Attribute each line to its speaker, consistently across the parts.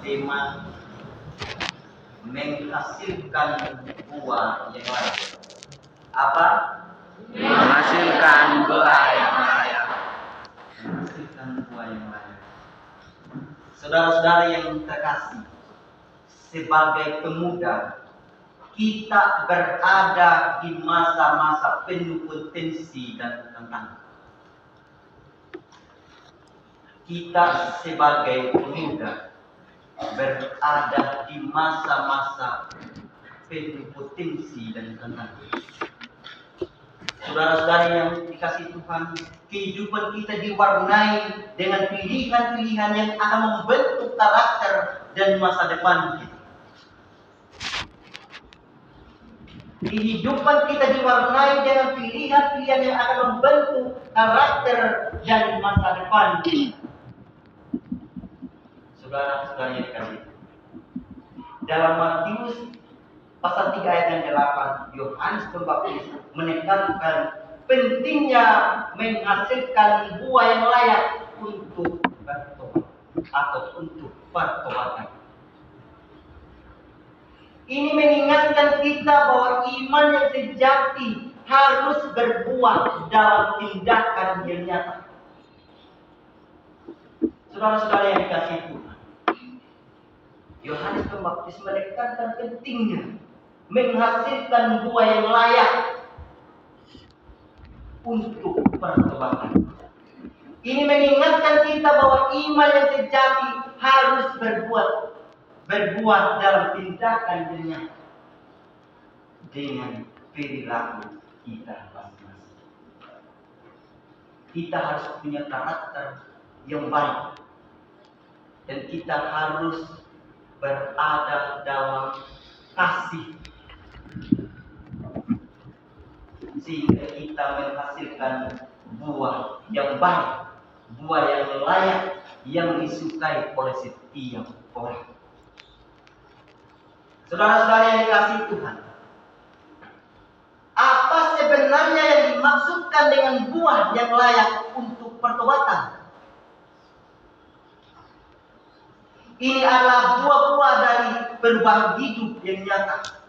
Speaker 1: tema menghasilkan buah yang layak. Apa?
Speaker 2: Menghasilkan buah yang layak.
Speaker 1: Menghasilkan buah yang layak. Saudara-saudara yang terkasih, sebagai pemuda, kita berada di masa-masa penuh potensi dan tantangan. Kita sebagai pemuda berada di masa-masa penuh potensi dan tantangan. Saudara-saudara yang dikasihi Tuhan, kehidupan kita diwarnai dengan pilihan-pilihan yang akan membentuk karakter dan masa depan kita. Kehidupan kita diwarnai dengan pilihan-pilihan yang akan membentuk karakter dan masa depan kita. Saudara-saudara yang dikasihi, dalam Matius pasal 3 ayat yang 8, Yohanes Pembaptis menekankan pentingnya menghasilkan buah yang layak untuk bertobat atau untuk pertobatan. Ini mengingatkan kita bahwa iman yang sejati harus berbuah dalam tindakan yang nyata. Saudara-saudara yang dikasihi Tuhan, Yohanes Pembaptis menekankan pentingnya menghasilkan buah yang layak untuk pertobatan. Ini mengingatkan kita bahwa iman yang sejati harus berbuah dalam tindakan yang nyata dengan perilaku kita masing-masing. Kita harus punya karakter yang baik dan kita harus berada dalam kasih sehingga kita menghasilkan buah yang baik, buah yang layak, yang disukai oleh setiap orang. Saudara-saudara yang dikasihi Tuhan, apa sebenarnya yang dimaksudkan dengan buah yang layak untuk pertobatan? Ini adalah buah-buah dari perubahan hidup yang nyata.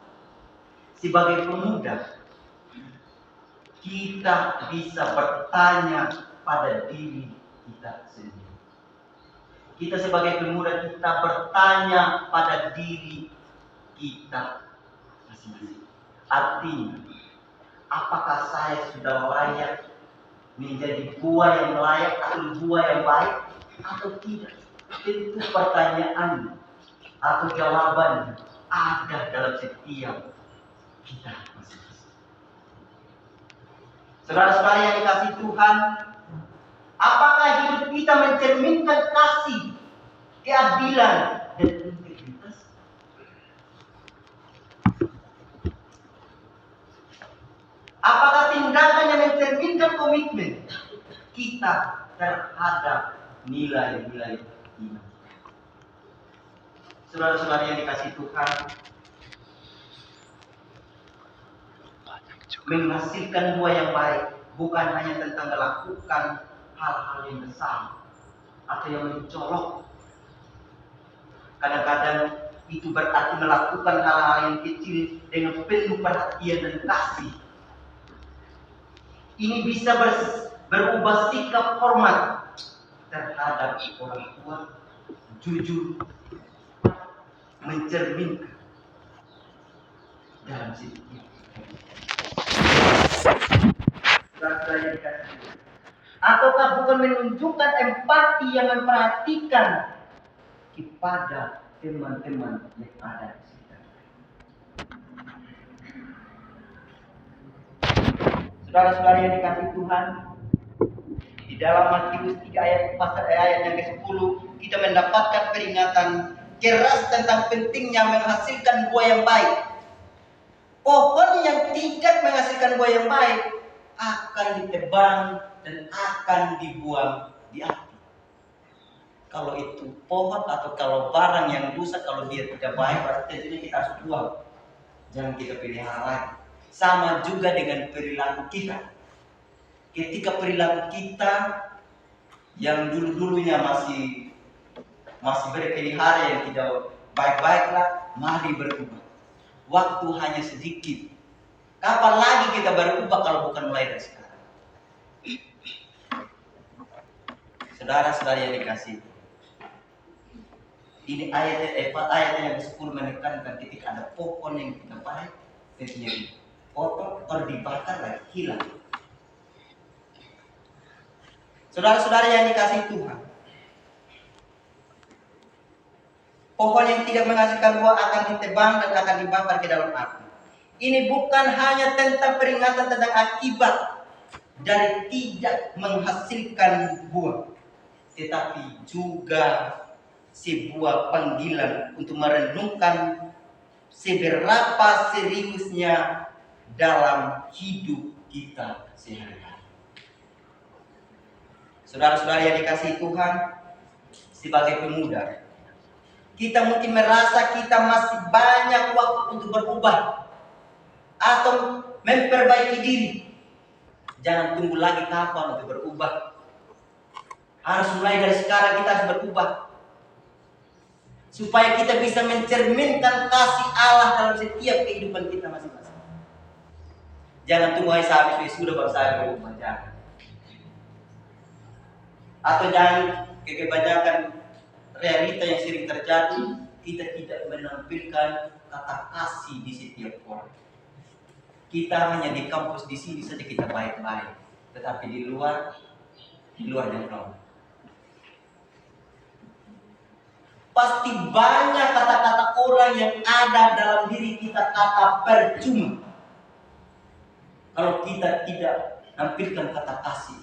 Speaker 1: Sebagai pemuda, kita bisa bertanya pada diri kita sendiri. Kita sebagai pemuda, kita bertanya pada diri kita masing-masing. Artinya, apakah saya sudah layak menjadi buah yang layak atau buah yang baik atau tidak? Tentu pertanyaan atau jawaban ada dalam setiap kita masing-masing. Saudara-saudara yang dikasihi Tuhan, apakah hidup kita mencerminkan kasih, keadilan, dan integritas? Apakah tindakan yang mencerminkan komitmen kita terhadap nilai-nilai iman? Saudara-saudara yang dikasihi Tuhan, menghasilkan buah yang baik bukan hanya tentang melakukan hal-hal yang besar atau yang mencolok. Kadang-kadang itu berarti melakukan hal-hal yang kecil dengan penuh perhatian dan kasih. Ini bisa berubah sikap hormat terhadap orang tua, jujur, mencerminkan dalam setiap. Ataukah bukan menunjukkan empati yang memperhatikan kepada teman-teman yang ada di sekitar. Saudara-saudara yang dikasihi Tuhan, di dalam Matius 3 ayat yang ke-10 kita mendapatkan peringatan keras tentang pentingnya menghasilkan buah yang baik. Pohon yang tidak menghasilkan buah yang baik akan ditebang dan akan dibuang di api. Kalau itu pohon atau kalau barang yang rusak, kalau dia tidak baik, berarti tentunya kita harus buang. Jangan kita pelihara lagi. Sama juga dengan perilaku kita. Ketika perilaku kita yang dulu-dulunya masih masih berpelihara yang tidak baik-baiklah, mari berubah. Waktu hanya sedikit. Kapan lagi kita berubah kalau bukan mulai dari sekarang? Saudara-saudara yang dikasihi, ini ayat yang ke-10 menekankan ketika ada pohon yang kita baik, tentunya dipotong atau dibakar lagi hilang. Saudara-saudara yang dikasihi Tuhan, pohon yang tidak menghasilkan buah akan ditebang dan akan dibakar ke dalam api. Ini bukan hanya tentang peringatan tentang akibat dari tidak menghasilkan buah, tetapi juga sebuah panggilan untuk merenungkan seberapa seriusnya dalam hidup kita sehari-hari. Saudara-saudara yang dikasihi Tuhan, sebagai pemuda, kita mungkin merasa kita masih banyak waktu untuk berubah atau memperbaiki diri. Jangan tunggu lagi kapan untuk berubah. Harus mulai dari sekarang kita harus berubah. Supaya kita bisa mencerminkan kasih Allah dalam setiap kehidupan kita masing-masing. Jangan tunggu hari habis sudah baru saya berubah. Jangan. Atau jangan kebanyakan realita yang sering terjadi, kita tidak menampilkan kata kasih di setiap orang. Kita hanya di kampus di sini saja kita baik-baik, tetapi di luar jangkauan. Pasti banyak kata-kata orang yang ada dalam diri kita, kata percuma. Kalau kita tidak nampilkan kata kasih,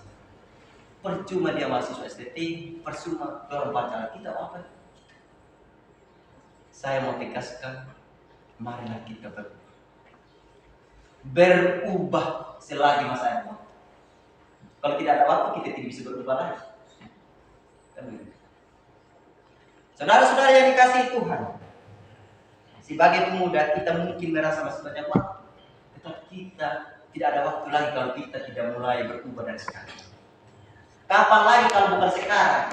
Speaker 1: percuma dia mahasiswa STT, percuma orang pacaran kita apa? Saya mau tegaskan, marilah kita berubah selagi masa ada waktu. Kalau tidak ada waktu, kita tidak bisa berubah lagi. Saudara-saudara yang dikasihi Tuhan, sebagai pemuda kita mungkin merasa masih banyak waktu, tetapi kita tidak ada waktu lagi kalau kita tidak mulai berubah dari sekarang. Kapan lagi kalau bukan sekarang?